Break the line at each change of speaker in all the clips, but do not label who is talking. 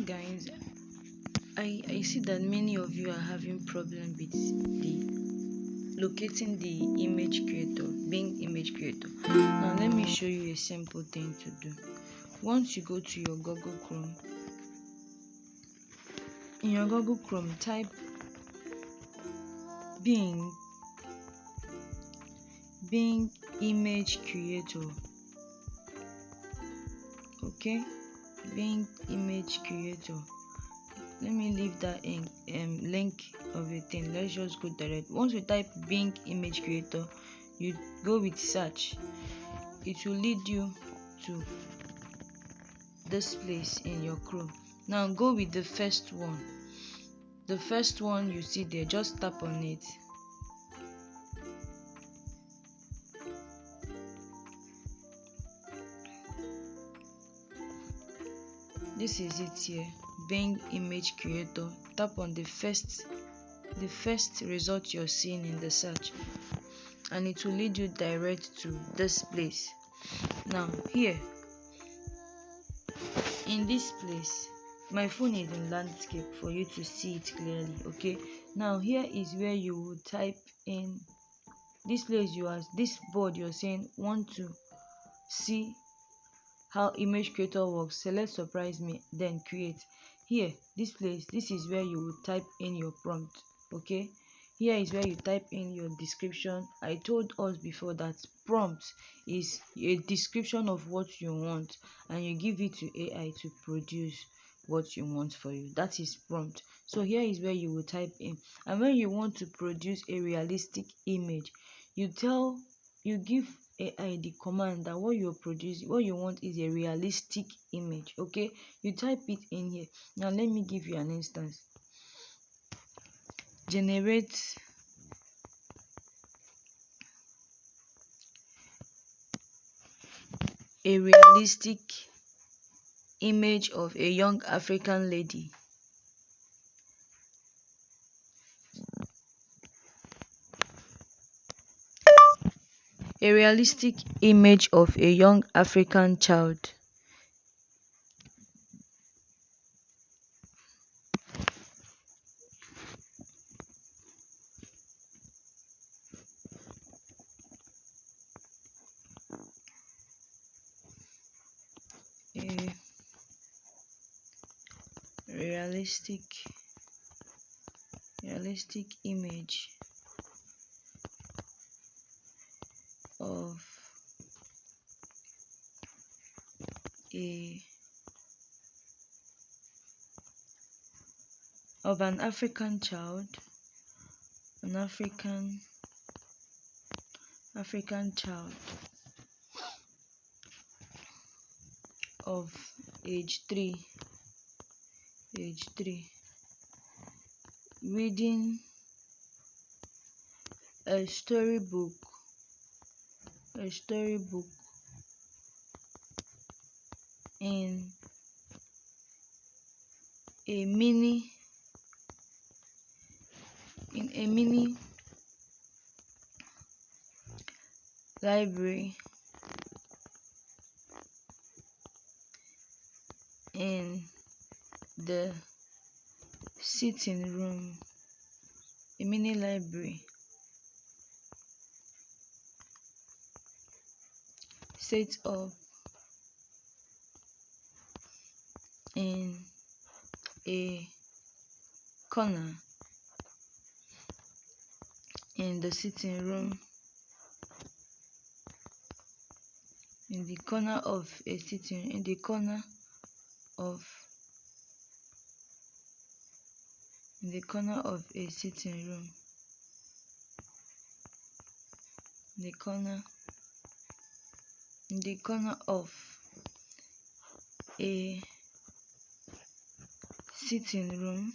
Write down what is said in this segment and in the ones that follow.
Guys, I see that many of you are having problem with the locating the image creator, being image creator. Now let me show you a simple thing to do. Once you go to your Google Chrome, in your Google Chrome type Bing image creator. Okay, Bing image creator. Let me leave that in link of a thing. Let's just go direct. Once you type Bing image creator, you go with search. It will lead you to this place in your Chrome. Now go with the first one. The first one you see there, just tap on it. This is it here, Bing image creator. Tap on the first result you're seeing in the search, and it will lead you direct to this place. Now here in this place, my phone is in landscape for you to see it clearly. Okay, now here is where you will type in this place. You are this board, you're saying want to see how image creator works. Select surprise me, then create. Here, this place, this is where you will type in your prompt. Okay, here is where you type in your description. I told us before that prompt is a description of what you want, and you give it to AI to produce what you want for you. That is prompt. So here is where you will type in, and when you want to produce a realistic image, you give AI the command that what you want is a realistic image. Okay, you type it in here. Now let me give you an instance. Generate a realistic image of a young African lady. A realistic image of a young African child. A realistic image of an African child, an African child of age 3, reading a storybook in a mini library in the sitting room. A mini library set up in a corner in the sitting room, in the corner of a sitting room, in the corner of a sitting room, in the corner of a sitting room,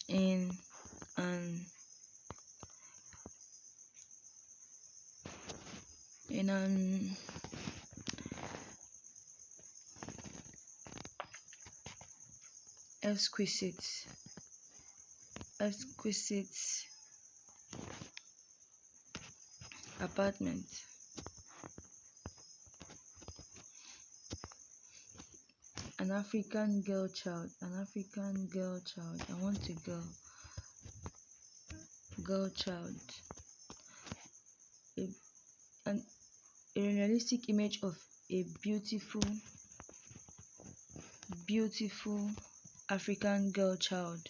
in an exquisite apartment. An African girl child. An African girl child. I want a girl. Girl child. A, an, a realistic image of a beautiful African girl child.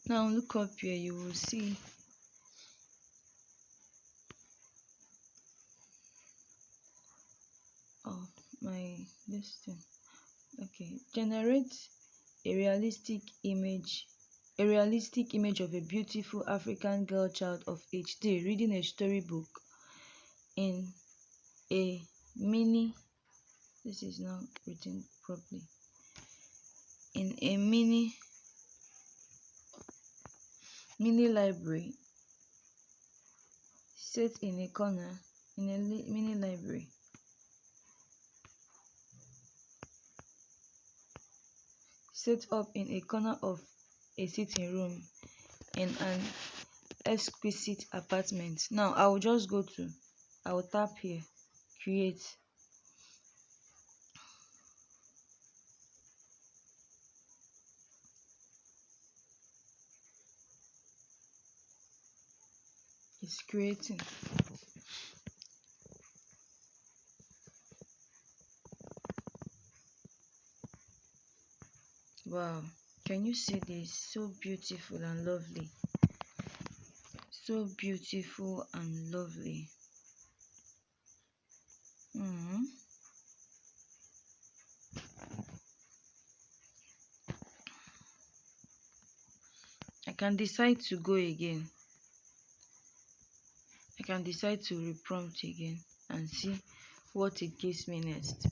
Now look up here, you will see my this thing. Okay, generate a realistic image of a beautiful African girl child of age 3 reading a storybook in a mini this is not written properly in a mini library set in a corner in a mini library set up in a corner of a sitting room in an exquisite apartment. Now I will tap here, create. It's creating. Wow, can you see this? So beautiful and lovely. So beautiful and lovely. I can decide to go again. I can decide to reprompt again and see what it gives me next.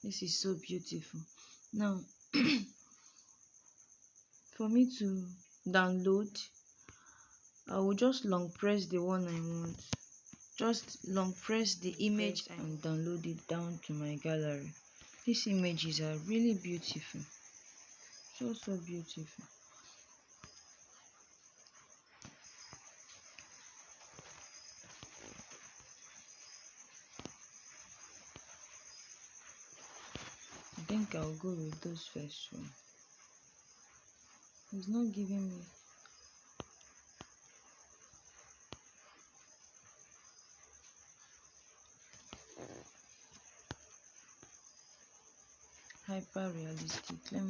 This is so beautiful. Now for me to download, I will just long press the one I want. Just long press the image and download it down to my gallery. These images are really beautiful. So beautiful. I think I'll go with those first one. It's not giving me hyper realistic. Let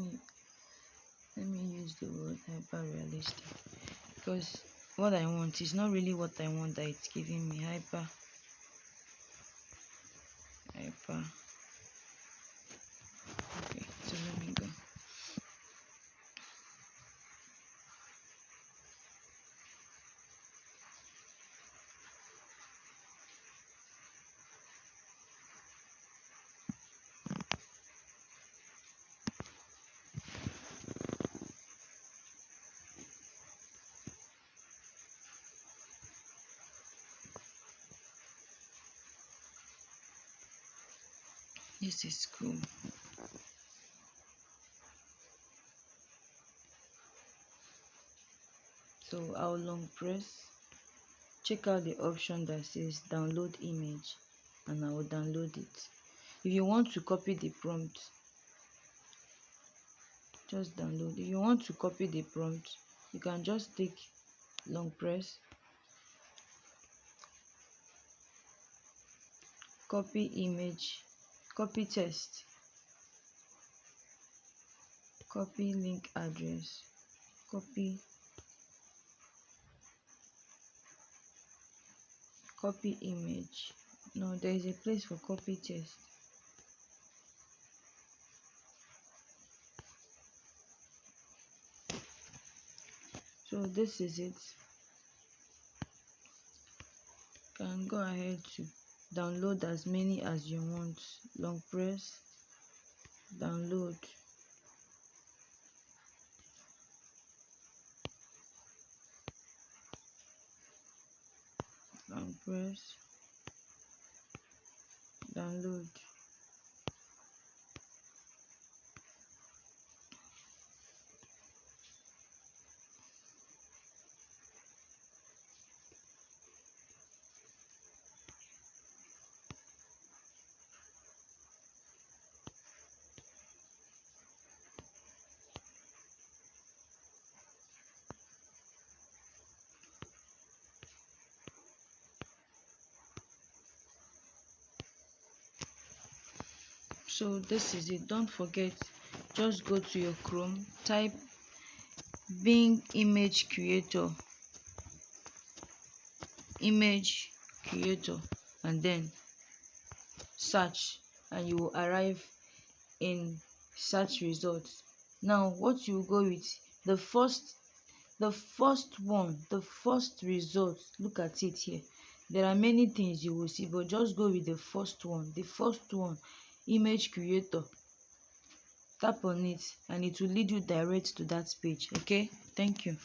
me use the word hyper realistic, because what I want is not really what I want that it's giving me. Hyper. Okay, so let me go. This is cool. So I'll long press, check out the option that says download image, and I will download it. If you want to copy the prompt, just download. If you want to copy the prompt, you can just take long press, copy image, copy text, copy link address, copy image. No, there is a place for copy text. So this is it. You can go ahead to download as many as you want. Long press, download. Long press, download. So this is it. Don't forget, just go to your Chrome, type Bing image creator, and then search, and you will arrive in search results. Now what you go with, the first result, look at it here. There are many things you will see, but just go with the first one, image creator. Tap on it and it will lead you direct to that page. Okay, thank you.